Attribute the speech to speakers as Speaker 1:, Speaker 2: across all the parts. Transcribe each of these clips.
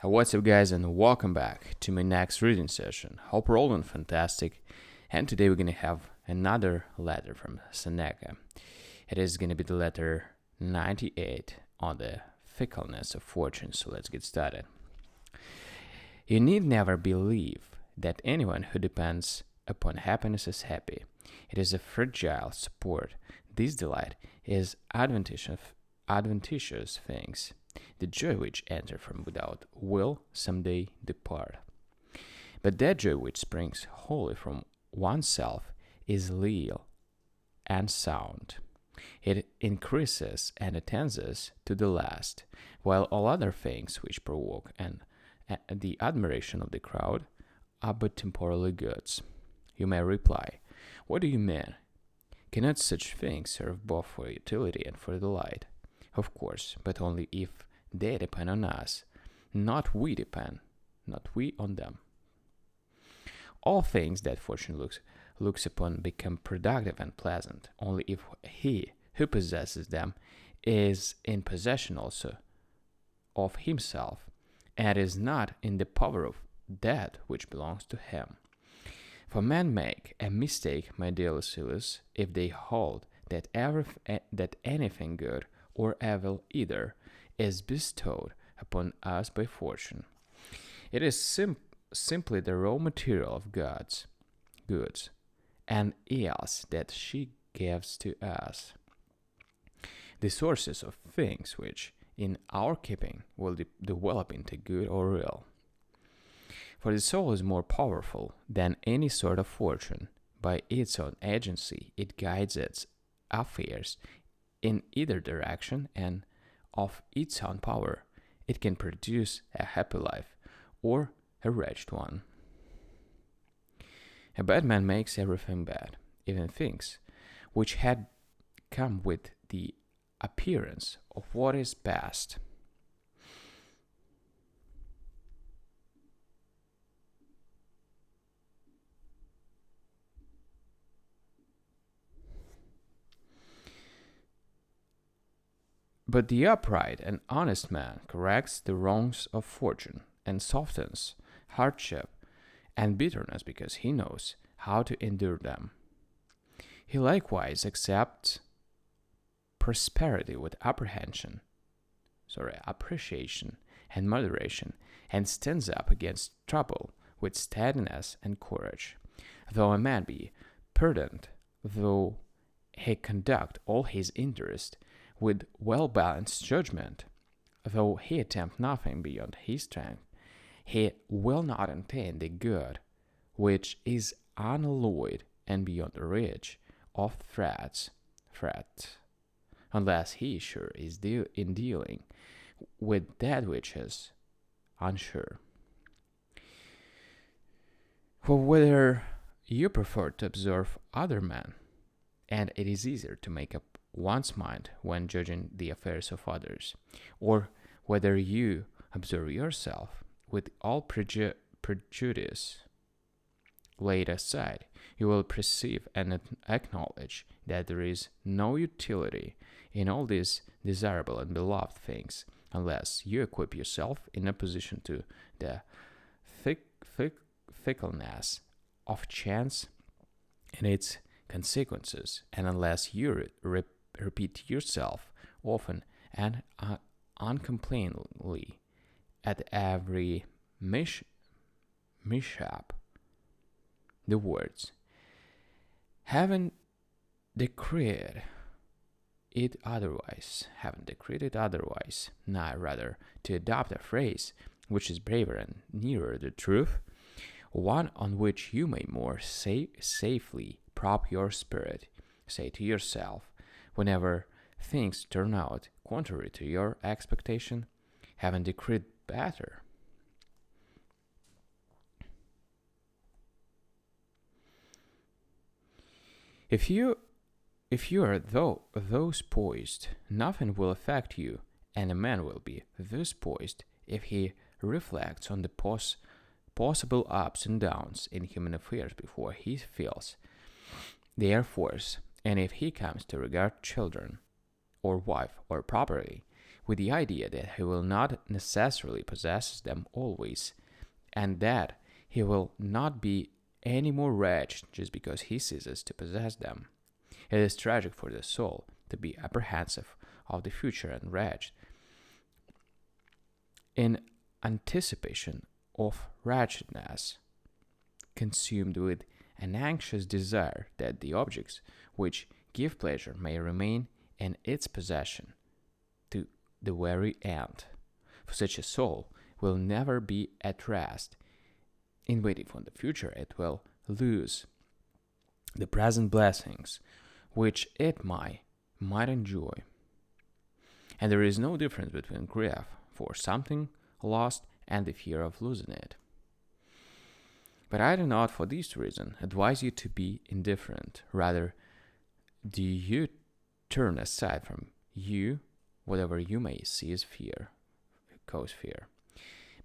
Speaker 1: What's up, guys, and welcome back to my next reading session. Hope we're all doing fantastic. And today we're going to have another letter from Seneca. It is going to be the letter 98 on the fickleness of fortune. So let's get started. You need never believe that anyone who depends upon happiness is happy. It is a fragile support. This delight is adventitious things. The joy which enter from without will someday depart. But that joy which springs wholly from oneself is leal and sound. It increases and attends us to the last, while all other things which provoke the admiration of the crowd are but temporary goods. You may reply, what do you mean? Cannot such things serve both for utility and for delight? Of course, but only if they depend on us, not we on them. All things that fortune looks upon become productive and pleasant, only if he who possesses them is in possession also of himself, and is not in the power of that which belongs to him. For men make a mistake, my dear Lucilius, if they hold that anything good or evil either is bestowed upon us by fortune. It is simply the raw material of God's goods and ills that she gives to us, the sources of things which, in our keeping, will develop into good or ill. For the soul is more powerful than any sort of fortune. By its own agency, it guides its affairs in either direction, and of its own power, it can produce a happy life or a wretched one. A bad man makes everything bad, even things which had come with the appearance of what is best. But the upright and honest man corrects the wrongs of fortune and softens hardship and bitterness because he knows how to endure them. He likewise accepts prosperity with appreciation and moderation, and stands up against trouble with steadiness and courage. Though a man be prudent, though he conduct all his interest with well-balanced judgment, though he attempt nothing beyond his strength, he will not attain the good which is unalloyed and beyond the reach of threat, unless he sure is in dealing with that which is unsure. For whether you prefer to observe other men, and it is easier to make up one's mind when judging the affairs of others, or whether you observe yourself with all prejudice laid aside, you will perceive and acknowledge that there is no utility in all these desirable and beloved things unless you equip yourself in opposition to the fickleness of chance and its consequences, and unless you repeat yourself often and uncomplainingly at every mishap the words, haven't decreed it otherwise, nay, rather, to adopt a phrase which is braver and nearer the truth, one on which you may more safely prop your spirit, say to yourself, whenever things turn out contrary to your expectation, haven't decreed better. If you are those poised, nothing will affect you, and a man will be thus poised if he reflects on the possible ups and downs in human affairs before he feels their force, and if he comes to regard children, or wife, or property with the idea that he will not necessarily possess them always, and that he will not be any more wretched just because he ceases to possess them. It is tragic for the soul to be apprehensive of the future and wretched in anticipation of wretchedness, consumed with an anxious desire that the objects which give pleasure may remain in its possession to the very end. For such a soul will never be at rest. In waiting for the future, it will lose the present blessings which it might enjoy. And there is no difference between grief for something lost and the fear of losing it. But I do not, for this reason, advise you to be indifferent. Rather, do you turn aside from you whatever you may see as fear, cause fear.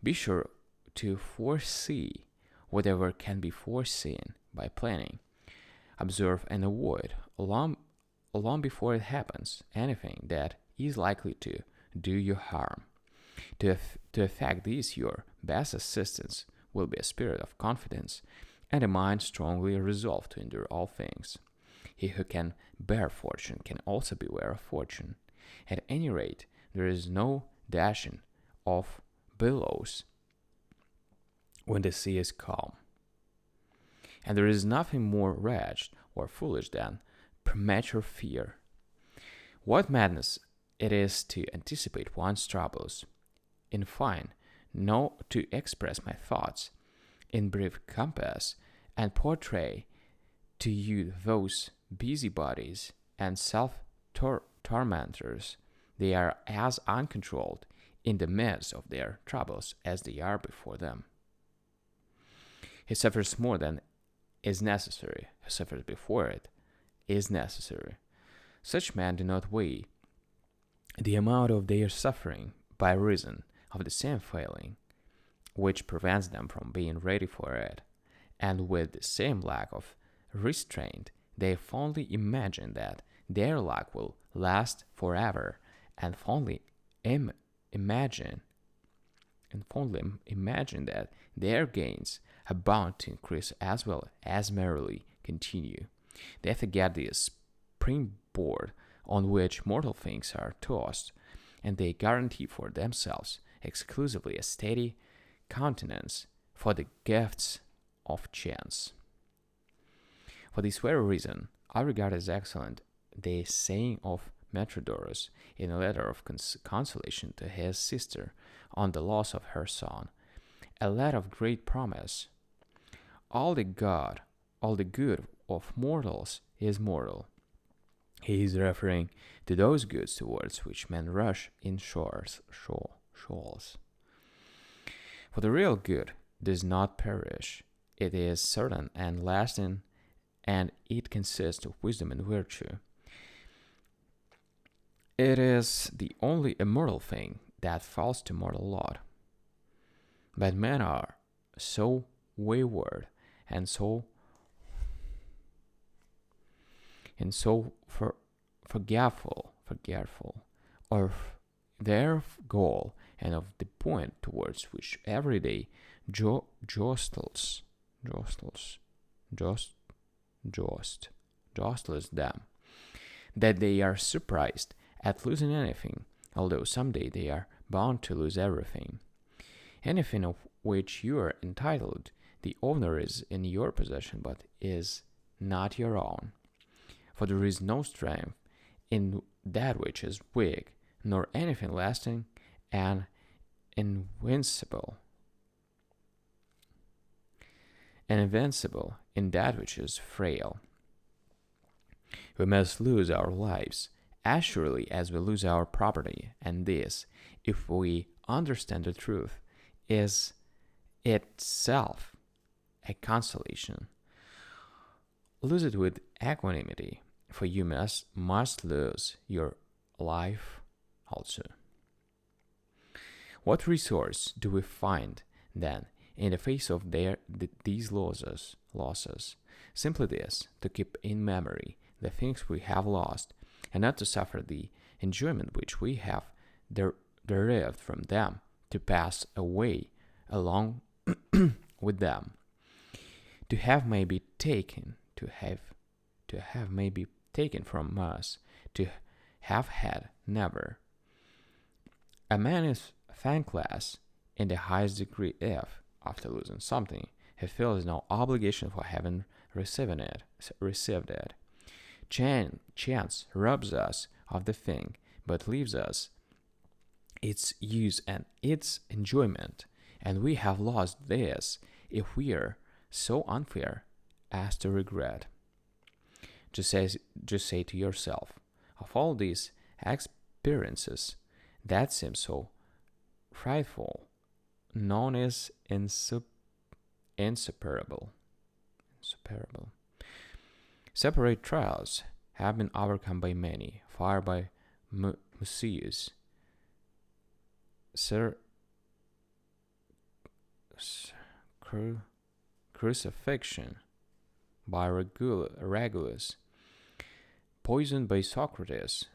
Speaker 1: Be sure to foresee whatever can be foreseen by planning. Observe and avoid, long before it happens, anything that is likely to do you harm. To effect this, your best assistance will be a spirit of confidence and a mind strongly resolved to endure all things. He who can bear fortune can also beware of fortune. At any rate, there is no dashing of billows when the sea is calm. And there is nothing more wretched or foolish than premature fear. What madness it is to anticipate one's troubles. In fine, know to express my thoughts in brief compass and portray to you those busybodies and self-tormentors. They are as uncontrolled in the midst of their troubles as they are before them. He suffers more than is necessary. He suffers before it is necessary. Such men do not weigh the amount of their suffering by reason of the same failing which prevents them from being ready for it, and with the same lack of restraint they fondly imagine that their luck will last forever, and fondly imagine that their gains are bound to increase as well as merrily continue. They forget the springboard on which mortal things are tossed, and they guarantee for themselves exclusively a steady countenance for the gifts of chance. For this very reason, I regard as excellent the saying of Metrodorus in a letter of consolation to his sister on the loss of her son, a letter of great promise. All the good of mortals is mortal. He is referring to those goods towards which men rush in shoals. For the real good does not perish. It is certain and lasting, and it consists of wisdom and virtue. It is the only immortal thing that falls to mortal lot. But men are so wayward and so forgetful of their goal and of the point towards which every day jostles them, that they are surprised at losing anything, although someday they are bound to lose everything. Anything of which you are entitled, the owner is in your possession, but is not your own. For there is no strength in that which is weak, nor anything lasting and invincible in that which is frail. We must lose our lives as surely as we lose our property, and this, if we understand the truth, is itself a consolation. Lose it with equanimity, for you must lose your life also. What resource do we find, then, in the face of these losses? Simply this, to keep in memory the things we have lost, and not to suffer the enjoyment which we have derived from them to pass away along with them. To have may be taken, to have may be taken from us, to have had never. A man is thankless in the highest degree if, after losing something, he feels no obligation for having received it. Chance robs us of the thing, but leaves us its use and its enjoyment, and we have lost this if we are so unfair as to regret. Just say to yourself, of all these experiences that seem so frightful, none is insuperable. Separate trials have been overcome by many, far by Museus, crucifixion by Regulus, poisoned by Socrates,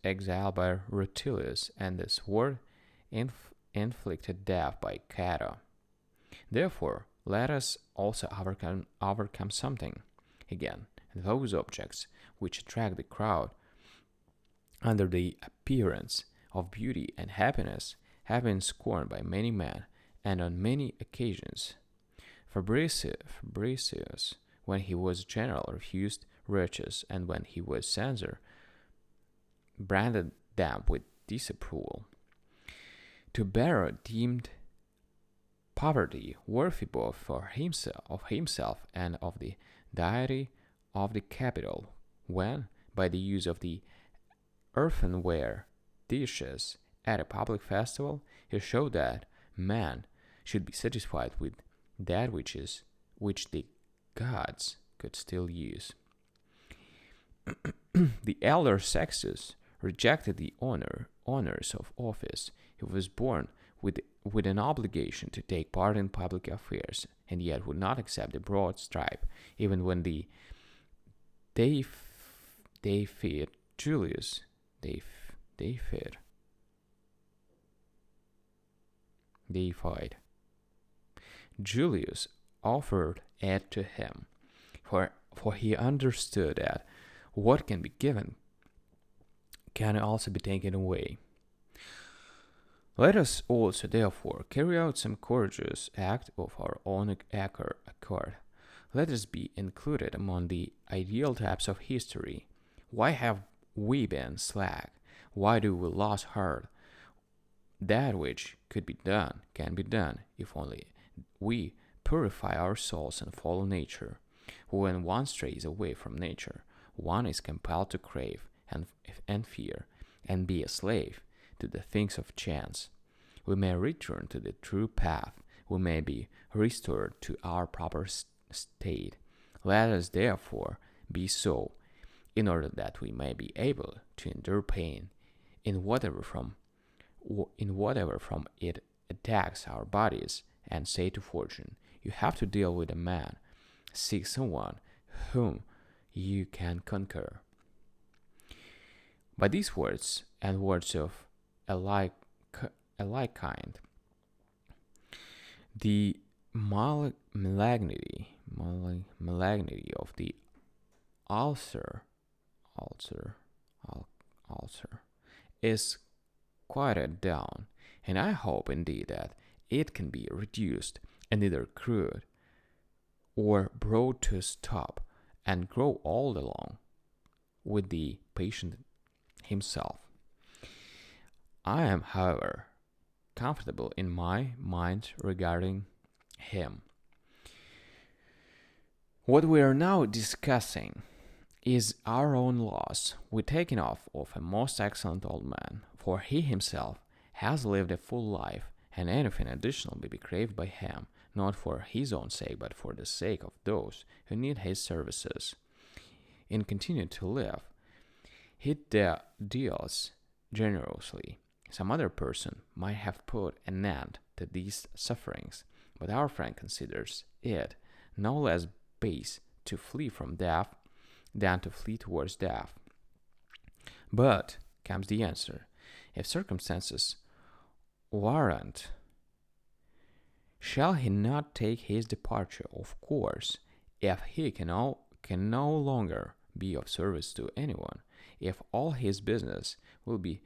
Speaker 1: exiled by Rutilius, and the sword inflicted death by Cato. Therefore, let us also overcome something. Again, those objects which attract the crowd under the appearance of beauty and happiness have been scorned by many men and on many occasions. Fabricius, when he was general, refused riches, and when he was censor, branded them with disapproval. Tubero deemed poverty worthy both of himself and of the deity of the capital, when, by the use of the earthenware dishes at a public festival, he showed that man should be satisfied with that which the gods could still use. The elder Sextus rejected the honors of office. He was born with an obligation to take part in public affairs, and yet would not accept the broad stripe, even when the deified Julius offered it to him, for he understood that what can be given can also be taken away. Let us also, therefore, carry out some courageous act of our own accord. Let us be included among the ideal types of history. Why have we been slack? Why do we lose heart? That which could be done can be done, if only we purify our souls and follow nature. When one strays away from nature, one is compelled to crave and fear, and be a slave to the things of chance. We may return to the true path. We may be restored to our proper state. Let us therefore be so, in order that we may be able to endure pain in whatever from it attacks our bodies, and say to fortune, you have to deal with a man. Seek someone whom you can conquer. By these words, and words of a like kind, the malignity of the ulcer is quieted down, and I hope indeed that it can be reduced and either cured or brought to a stop, and grow all along with the patient himself. I am, however, comfortable in my mind regarding him. What we are now discussing is our own loss. We taken off of a most excellent old man, for he himself has lived a full life, and anything additional may be craved by him, not for his own sake, but for the sake of those who need his services. In continuing to live, he deals generously. Some other person might have put an end to these sufferings, but our friend considers it no less base to flee from death than to flee towards death. But, comes the answer, if circumstances warrant, shall he not take his departure? Of course, if he can no longer be of service to anyone, if all his business will be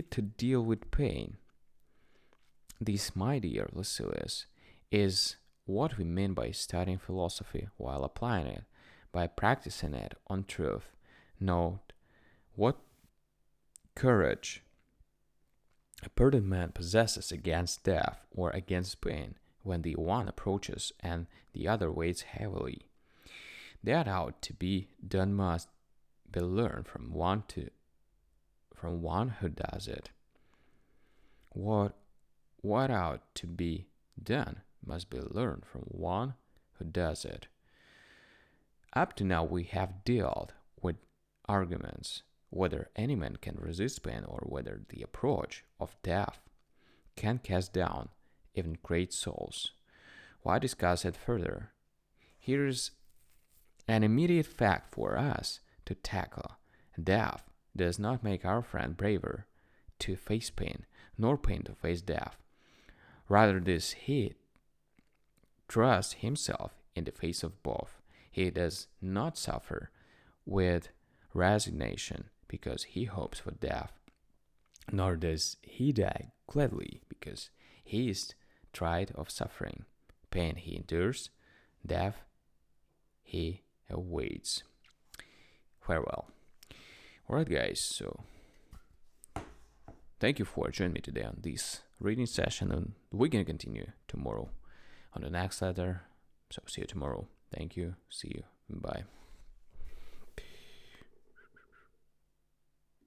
Speaker 1: to deal with pain. This, my dear Lucilius, is what we mean by studying philosophy while applying it, by practicing it on truth. Note what courage a prudent man possesses against death or against pain when the one approaches and the other waits heavily. That ought to be done must be learned from one who does it. What ought to be done must be learned from one who does it. Up to now we have dealt with arguments whether any man can resist pain or whether the approach of death can cast down even great souls. Why discuss it further? Here is an immediate fact for us to tackle. Death does not make our friend braver to face pain, nor pain to face death. Rather does he trust himself in the face of both. He does not suffer with resignation because he hopes for death, nor does he die gladly because he is tired of suffering. Pain he endures, death he awaits. Farewell. Alright guys, so thank you for joining me today on this reading session, and we're going to continue tomorrow on the next letter. So see you tomorrow. Thank you. See you. Bye.